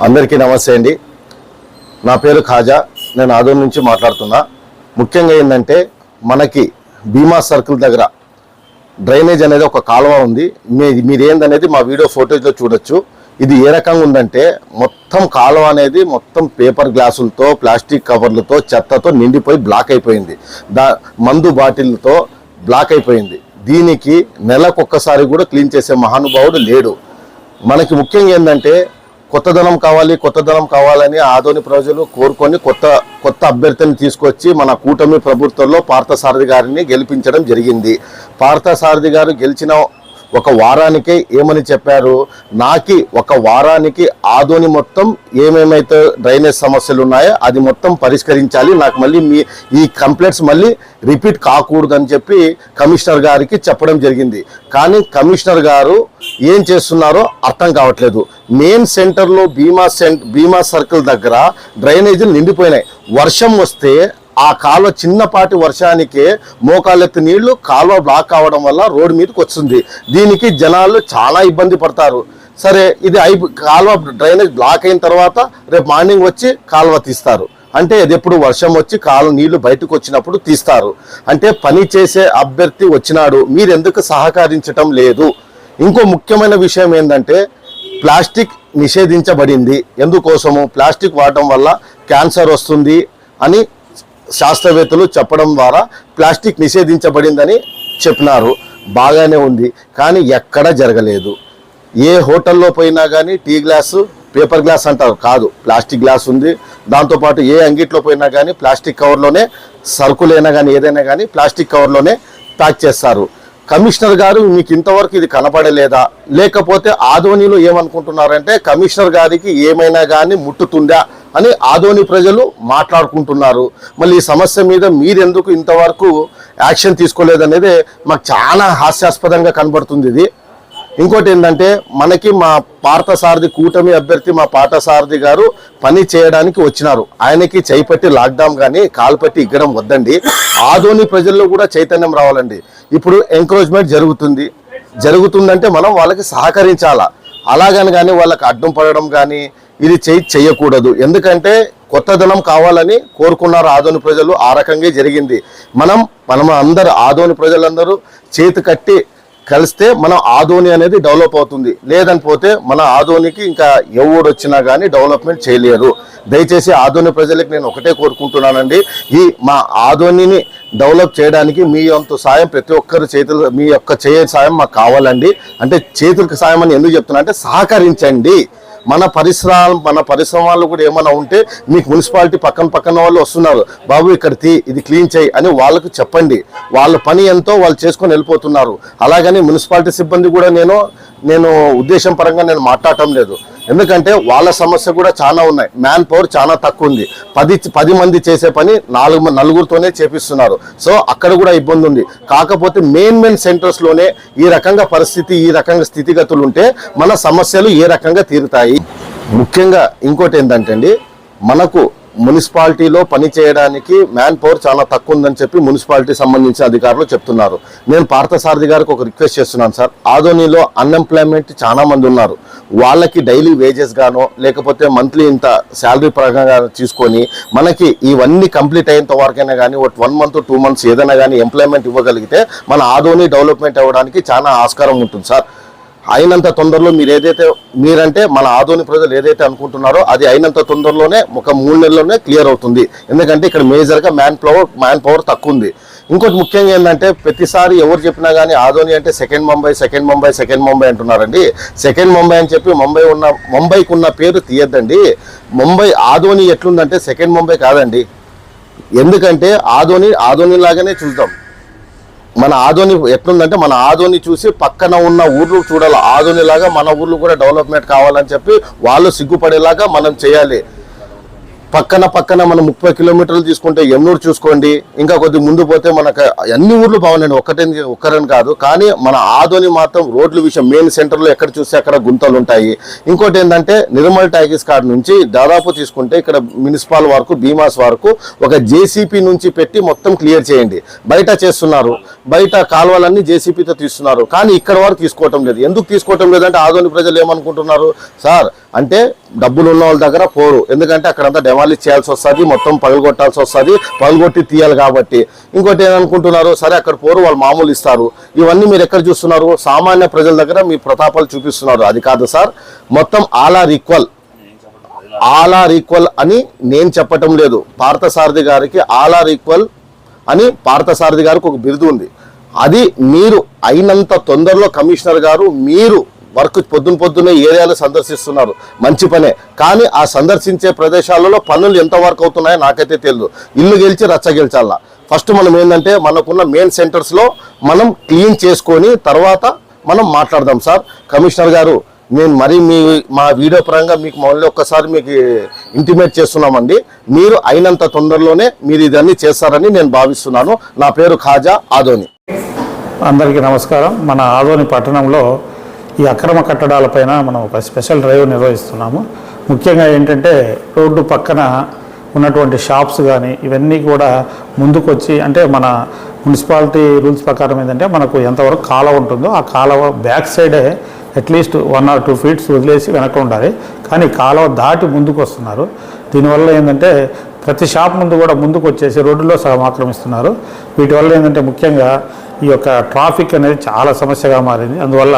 అందరికీ నమస్తే అండి. నా పేరు ఖాజా. నేను ఆదోని నుంచి మాట్లాడుతున్నా. ముఖ్యంగా ఏంటంటే మనకి భీమా సర్కిల్ దగ్గర డ్రైనేజ్ అనేది ఒక కాలువ ఉంది. మీరు ఏందనేది మా వీడియో ఫోటోజ్లో చూడొచ్చు. ఇది ఏ రకంగా ఉందంటే మొత్తం కాలువ అనేది మొత్తం పేపర్ గ్లాసులతో, ప్లాస్టిక్ కవర్లతో, చెత్తతో నిండిపోయి బ్లాక్ అయిపోయింది. మందు బాటిల్తో బ్లాక్ అయిపోయింది. దీనికి నెలకొక్కసారి కూడా క్లీన్ చేసే మహానుభావుడు లేడు. మనకి ముఖ్యంగా ఏంటంటే కొత్తదనం కావాలని ఆదోని ప్రజలు కోరుకొని కొత్త అభ్యర్థిని తీసుకొచ్చి మన కూటమి ప్రభుత్వంలో పార్థసారథి గారిని గెలిపించడం జరిగింది. పార్థసారథి గారు గెలిచిన ఒక వారానికే ఏమని చెప్పారు, ఒక వారానికి ఆదోని మొత్తం ఏమేమైతే డ్రైనేజ్ సమస్యలు ఉన్నాయో అది మొత్తం పరిష్కరించాలి, నాకు మళ్ళీ ఈ కంప్లైంట్స్ మళ్ళీ రిపీట్ కాకూడదని చెప్పి కమిషనర్ గారికి చెప్పడం జరిగింది. కానీ కమిషనర్ గారు ఏం చేస్తున్నారో అర్థం కావట్లేదు. మెయిన్ సెంటర్లో భీమా సర్కిల్ దగ్గర డ్రైనేజీలు నిండిపోయినాయి. వర్షం వస్తే ఆ కాలువ చిన్నపాటి వర్షానికే మోకాళ్ళెత్తి నీళ్లు కాలువ బ్లాక్ కావడం వల్ల రోడ్డు మీదకి వస్తుంది. దీనికి జనాలు చాలా ఇబ్బంది పడతారు. సరే, ఇది కాలువ డ్రైనేజ్ బ్లాక్ అయిన తర్వాత రేపు మార్నింగ్ వచ్చి కాలువ తీస్తారు. అంటే ఇది ఎప్పుడు వర్షం వచ్చి నీళ్లు బయటకు వచ్చినప్పుడు తీస్తారు. అంటే పని చేసే అభ్యర్థి వచ్చినాడు, మీరెందుకు సహకరించటం లేదు? ఇంకో ముఖ్యమైన విషయం ఏంటంటే ప్లాస్టిక్ నిషేధించబడింది. ఎందుకోసము? ప్లాస్టిక్ వాడటం వల్ల క్యాన్సర్ వస్తుంది అని శాస్త్రవేత్తలు చెప్పడం ద్వారా ప్లాస్టిక్ నిషేధించబడిందని చెప్పినారు. బాగానే ఉంది, కానీ ఎక్కడా జరగలేదు. ఏ హోటల్లో పోయినా కానీ టీ గ్లాసు పేపర్ గ్లాస్ అంటారు, కాదు ప్లాస్టిక్ గ్లాస్ ఉంది. దాంతోపాటు ఏ అంగిట్లో పోయినా కానీ ప్లాస్టిక్ కవర్లోనే సరుకులైనా కానీ ఏదైనా కానీ ప్లాస్టిక్ కవర్లోనే ప్యాక్ చేస్తారు. కమిషనర్ గారు మీకు ఇంతవరకు ఇది కనపడలేదా? లేకపోతే ఆదోనిలో ఏమనుకుంటున్నారంటే కమిషనర్ గారికి ఏమైనా కానీ ముట్టుతుందా అని ఆదోని ప్రజలు మాట్లాడుకుంటున్నారు. మళ్ళీ ఈ సమస్య మీద మీరెందుకు ఇంతవరకు యాక్షన్ తీసుకోలేదనేది మాకు చాలా హాస్యాస్పదంగా కనబడుతుంది. ఇది ఇంకోటి ఏంటంటే మనకి మా పార్థసారథి కూటమి అభ్యర్థి మా పార్థసారథి గారు పని చేయడానికి వచ్చినారు. ఆయనకి చేయిపట్టి లాక్డౌన్ కానీ కాలుపట్టి ఇగ్గడం వద్దండి. ఆదోని ప్రజల్లో కూడా చైతన్యం రావాలండి. ఇప్పుడు ఎంకరేజ్మెంట్ జరుగుతుందంటే మనం వాళ్ళకి సహకరించాలా. అలాగని కానీ వాళ్ళకి అడ్డం పడడం కానీ ఇది చేయకూడదు. ఎందుకంటే కొత్తదనం కావాలని కోరుకున్నారు ఆదోని ప్రజలు. ఆ రకంగా జరిగింది. మనం అందరూ ఆదోని ప్రజలందరూ చేతి కట్టి కలిస్తే మన ఆదోని అనేది డెవలప్ అవుతుంది. లేదని పోతే మన ఆదోనికి ఇంకా ఎవడు వచ్చినా కానీ డెవలప్మెంట్ చేయలేరు. దయచేసి ఆదోని ప్రజలకు నేను ఒకటే కోరుకుంటున్నానండి, మా ఆదోనిని డెవలప్ చేయడానికి మీ వంతు సాయం ప్రతి ఒక్కరు మీ యొక్క సాయం మాకు కావాలండి. అంటే చేతులకు సాయం అని ఎందుకు చెప్తున్నా అంటే సహకరించండి. మన పరిశ్రమలు కూడా ఏమైనా ఉంటే మీకు మున్సిపాలిటీ పక్కన వాళ్ళు వస్తున్నారు, బాబు ఇక్కడ ఇది క్లీన్ చేయి అని వాళ్ళకు చెప్పండి. వాళ్ళ పని ఎంతో వాళ్ళు చేసుకొని వెళ్ళిపోతున్నారు. అలాగని మున్సిపాలిటీ సిబ్బంది కూడా నేను ఉద్దేశం పరంగా నేను మాట్లాడటం లేదు. ఎందుకంటే వాళ్ళ సమస్య కూడా చాలా ఉన్నాయి. మ్యాన్ పవర్ చాలా తక్కువ ఉంది. 10 మంది చేసే పని నలుగురితోనే చేపిస్తున్నారు. సో అక్కడ కూడా ఇబ్బంది ఉంది. కాకపోతే మెయిన్ సెంటర్స్లోనే ఈ రకంగా స్థితిగతులు ఉంటే మన సమస్యలు ఏ రకంగా తీరుతాయి. ముఖ్యంగా ఇంకోటి ఏంటంటే అండి, మనకు మున్సిపాలిటీలో పని చేయడానికి మ్యాన్ పవర్ చాలా తక్కువ ఉందని చెప్పి మున్సిపాలిటీ సంబంధించిన అధికారులు చెప్తున్నారు. నేను పార్థసారథి గారికి ఒక రిక్వెస్ట్ చేస్తున్నాను సార్. ఆదోనిలో అన్ఎంప్లాయ్మెంట్ చాలా మంది ఉన్నారు. వాళ్ళకి డైలీ వేజెస్ గానో లేకపోతే మంత్లీ ఇంత శాలరీ పరంగా తీసుకొని మనకి ఇవన్నీ కంప్లీట్ అయ్యేంత వరకైనా కానీ 1 month 2 months ఏదైనా కానీ ఎంప్లాయ్మెంట్ ఇవ్వగలిగితే మన ఆదోని డెవలప్మెంట్ అవ్వడానికి చాలా ఆస్కారం ఉంటుంది సార్. అయినంత తొందరలో మీరంటే మన ఆదోని ప్రజలు ఏదైతే అనుకుంటున్నారో అది అయినంత తొందరలోనే ఒక 3 నెలల్లోనే క్లియర్ అవుతుంది. ఎందుకంటే ఇక్కడ మేజర్గా మ్యాన్ పవర్ తక్కువ ఉంది. ఇంకోటి ముఖ్యంగా ఏంటంటే ప్రతిసారి ఎవరు చెప్పినా కానీ ఆదోని అంటే సెకండ్ ముంబై అంటున్నారండి. సెకండ్ ముంబై అని చెప్పి ముంబైకి ఉన్న పేరు తీయద్దండి. ఆదోని ఎట్లుందంటే సెకండ్ ముంబై కాదండి. ఎందుకంటే ఆదోని లాగానే చూద్దాం. మన ఆదోని ఎట్లుందంటే మన ఆదోని చూసి పక్కన ఉన్న ఊర్లు చూడాలి. ఆదోని లాగా మన ఊర్లు కూడా డెవలప్మెంట్ కావాలని చెప్పి వాళ్ళు సిగ్గుపడేలాగా మనం చేయాలి. పక్కన మనం 30 కిలోమీటర్లు తీసుకుంటే ఎమ్నూరు చూసుకోండి, ఇంకా కొద్ది ముందు పోతే మనకు అన్ని ఊర్లు బాగున్నాయి, ఒక్కరని కాదు. కానీ మన ఆదోని మాత్రం రోడ్ల విషయం మెయిన్ సెంటర్లో ఎక్కడ చూస్తే అక్కడ గుంతలు ఉంటాయి. ఇంకోటి ఏంటంటే నిర్మల్ టాకీస్ కాడ నుంచి దాదాపు తీసుకుంటే ఇక్కడ మున్సిపల్ వరకు భీమాస్ వరకు ఒక జేసీపీ నుంచి పెట్టి మొత్తం క్లియర్ చేయండి. బయట చేస్తున్నారు, బయట కాలువలన్నీ జేసీపీతో తీస్తున్నారు, కానీ ఇక్కడ వరకు తీసుకోవటం లేదు. ఎందుకు తీసుకోవటం లేదంటే ఆదోని ప్రజలు ఏమనుకుంటున్నారు సార్ అంటే డబ్బులు ఉన్న వాళ్ళ దగ్గర పోరు, ఎందుకంటే అక్కడంతా డెమాలిష్ చేయాల్సి వస్తుంది, మొత్తం పగలగొట్టాల్సి వస్తుంది, పగలగొట్టి తీయాలి కాబట్టి. ఇంకోటి ఏమనుకుంటున్నారు సరే అక్కడ పోరు వాళ్ళు మామూలు ఇస్తారు. ఇవన్నీ మీరు ఎక్కడ చూస్తున్నారు? సామాన్య ప్రజల దగ్గర మీ ప్రతాపాలు చూపిస్తున్నారు. అది కాదు సార్, మొత్తం ఆల్ ఆర్ ఈక్వల్ అని నేను చెప్పటం లేదు. పార్థసారథి గారికి ఆల్ ఆర్ ఈక్వల్ అని పార్థసారథి గారికి ఒక బిరుదు ఉంది. అది మీరు అయినంత తొందరలో కమిషనర్ గారు మీరు వర్క్ పొద్దున్నే ఏరియాలు సందర్శిస్తున్నారు, మంచి పనే. కానీ ఆ సందర్శించే ప్రదేశాలలో పనులు ఎంత వర్క్ అవుతున్నాయో నాకైతే తెలియదు. ఇల్లు గెలిచి రచ్చ గెలిచాలా. ఫస్ట్ మనం ఏంటంటే మనకున్న మెయిన్ సెంటర్స్లో మనం క్లీన్ చేసుకొని తర్వాత మనం మాట్లాడదాం సార్. కమిషనర్ గారు నేను మరీ మా వీడియో పరంగా మీకు మళ్ళీ ఒక్కసారి మీకు ఇంటిమేట్ చేస్తున్నామండి. మీరు అయినంత తొందరలోనే మీరు ఇదన్నీ చేస్తారని నేను భావిస్తున్నాను. నా పేరు ఖాజా, ఆదోని. అందరికీ నమస్కారం. మన ఆదోని పట్టణంలో ఈ అక్రమ కట్టడాలపైన మనం ఒక స్పెషల్ డ్రైవ్ నిర్వహిస్తున్నాము. ముఖ్యంగా ఏంటంటే రోడ్డు పక్కన ఉన్నటువంటి షాప్స్ కానీ ఇవన్నీ కూడా ముందుకొచ్చి, అంటే మన మున్సిపాలిటీ రూల్స్ ప్రకారం ఏంటంటే మనకు ఎంతవరకు కాలువ ఉంటుందో ఆ కాలువ బ్యాక్ సైడే అట్లీస్ట్ 1 or 2 feet వదిలేసి వెనక ఉండాలి. కానీ కాలువ దాటి ముందుకు వస్తున్నారు. దీనివల్ల ఏంటంటే ప్రతి షాప్ ముందు కూడా ముందుకు వచ్చేసి రోడ్డులో సగం ఆక్రమిస్తున్నారు. వీటి వల్ల ఏంటంటే ముఖ్యంగా ఈ యొక్క ట్రాఫిక్ అనేది చాలా సమస్యగా మారింది. అందువల్ల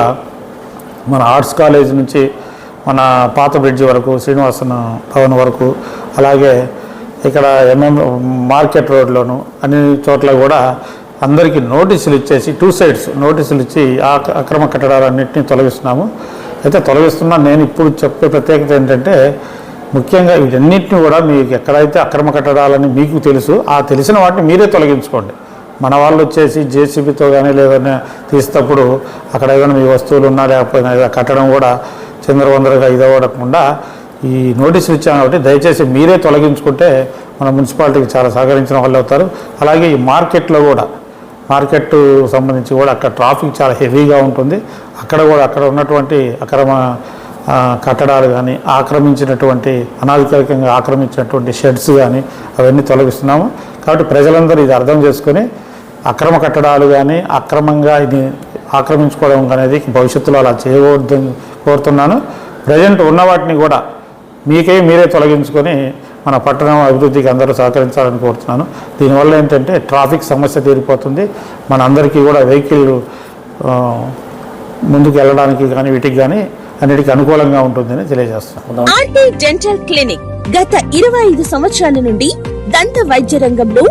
మన ఆర్ట్స్ కాలేజ్ నుంచి మన పాత బ్రిడ్జి వరకు, శ్రీనివాసన్ భవన్ వరకు, అలాగే ఇక్కడ మార్కెట్ రోడ్లోను అన్ని చోట్ల కూడా అందరికీ నోటీసులు ఇచ్చేసి 2 sides నోటీసులు ఇచ్చి ఆ అక్రమ కట్టడాలన్నింటినీ తొలగిస్తున్నాము. అయితే తొలగిస్తున్నా నేను ఇప్పుడు చెప్పే ప్రత్యేకత ఏంటంటే ముఖ్యంగా వీటన్నిటిని కూడా మీకు ఎక్కడైతే అక్రమ కట్టడాలని మీకు తెలుసు, ఆ తెలిసిన వాటిని మీరే తొలగించుకోండి. మన వాళ్ళు వచ్చేసి జేసీబీతో కానీ లేదని తీసేటప్పుడు అక్కడ ఏదైనా మీ వస్తువులు ఉన్నా లేకపోయినా కట్టడం కూడా చిందరవందరగా ఇదవ్వకుండా ఈ నోటీసులు ఇచ్చాం కాబట్టి దయచేసి మీరే తొలగించుకుంటే మన మున్సిపాలిటీకి చాలా సహకరించిన వాళ్ళు అవుతారు. అలాగే ఈ మార్కెట్లో కూడా, మార్కెట్ సంబంధించి కూడా అక్కడ ట్రాఫిక్ చాలా హెవీగా ఉంటుంది. అక్కడ ఉన్నటువంటి అక్రమ కట్టడాలు కానీ ఆక్రమించినటువంటి అనాధికారికంగా ఆక్రమించినటువంటి షెడ్స్ కానీ అవన్నీ తొలగిస్తున్నాము. కాబట్టి ప్రజలందరూ ఇది అర్థం చేసుకొని అక్రమ కట్టడాలు కానీ అక్రమంగా ఇది ఆక్రమించుకోవడం అనేది భవిష్యత్తులో అలా చేయకూడదని కోరుతున్నాను. ప్రజెంట్ ఉన్న వాటిని కూడా మీరే తొలగించుకొని మన పట్టణం అభివృద్ధికి అందరూ సహకరించాలని కోరుతున్నాను. దీనివల్ల ఏంటంటే ట్రాఫిక్ సమస్య తీరిపోతుంది, మన అందరికీ కూడా వెహికల్ ముందుకు వెళ్ళడానికి కానీ వీటికి కానీ అన్నిటికీ అనుకూలంగా ఉంటుందని తెలియజేస్తున్నాను. ఆర్టీ డెంటల్ క్లినిక్ గత 25 సంవత్సరాల నుండి దంత వైద్య రంగంలో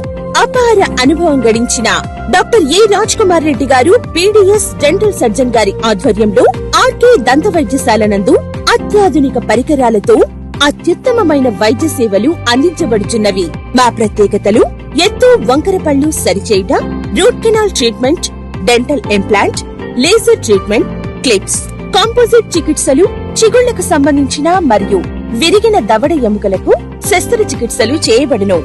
అపార అనుభవం గడించిన డాక్టర్ ఏ రాజ్ కుమార్ రెడ్డి గారు పీడీఎస్ డెంటల్ సర్జన్ గారి ఆధ్వర్యంలో ఆర్కే దంత వైద్యశాల నందు అత్యాధునిక పరికరాలతో అత్యుత్తమమైన వైద్య సేవలు అందించబడుచున్నవి. మా ప్రత్యేకతలు ఎత్తు వంకర పళ్ళు సరిచేయుట, root canal treatment, dental implant, laser treatment, clips, composite చికిత్సలు, చిగుళ్లకు సంబంధించిన మరియు విరిగిన దవడ ఎముకలకు శస్త్రచికిత్సలు చేయబడును.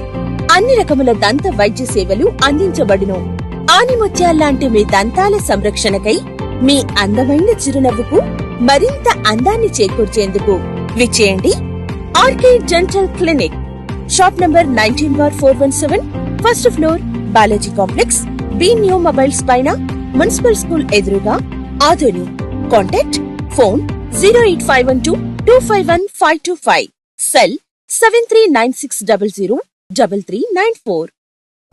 అన్ని రకముల దంత వైద్య సేవలు అందించబడును. ఆనిముత్యాల్లాంటి మీ దంతాల సంరక్షణకై మీ అందమైన చిరునవ్వుకు మరింత అందాన్ని చేకూర్చేందుకు విచ్చేయండి RK dental clinic. Shop number 19/417, first floor, Balaji complex, B new mobiles పైన, మున్సిపల్ స్కూల్ ఎదురుగా, Adoni. Contact phone 08512251525, cell 7396003394.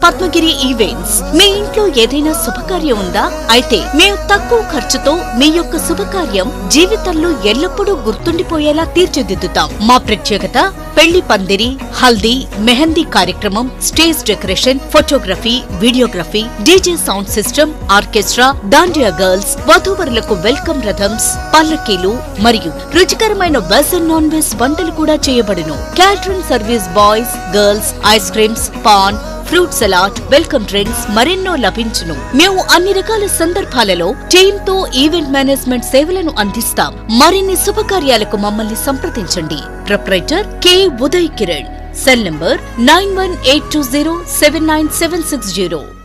Padmagiri events. మీ ఇంట్లో ఏదైనా శుభకార్యం ఉందా? అయితే మేము తక్కువ ఖర్చుతో మీ యొక్క శుభకార్యం జీవితంలో ఎల్లప్పుడూ గుర్తుండిపోయేలా తీర్చిదిద్దుతాం. మా ప్రత్యేకత పెళ్లి పందిరి, హల్దీ, మెహందీ కార్యక్రమం, stage decoration, photography, videography, DJ sound system, orchestra, dandiya girls, వధూవరులకు వెల్కమ్ రథమ్స్, పల్లకీలు మరియు రుచికరమైన వెజ్ అండ్ నాన్ వెజ్ వంటలు కూడా చేయబడును. Catering service, boys, girls, ice creams, paan, fruit salad, welcome drinks మరెన్నో లభించును. మేము అన్ని రకాల సందర్భాలలో టీమ్ తో ఈవెంట్ మేనేజ్మెంట్ సేవలను అందిస్తాం. మరిన్ని శుభకార్యాలకు మమ్మల్ని సంప్రదించండి. Proprietor K Uday Kiran. Cell number 9182079760.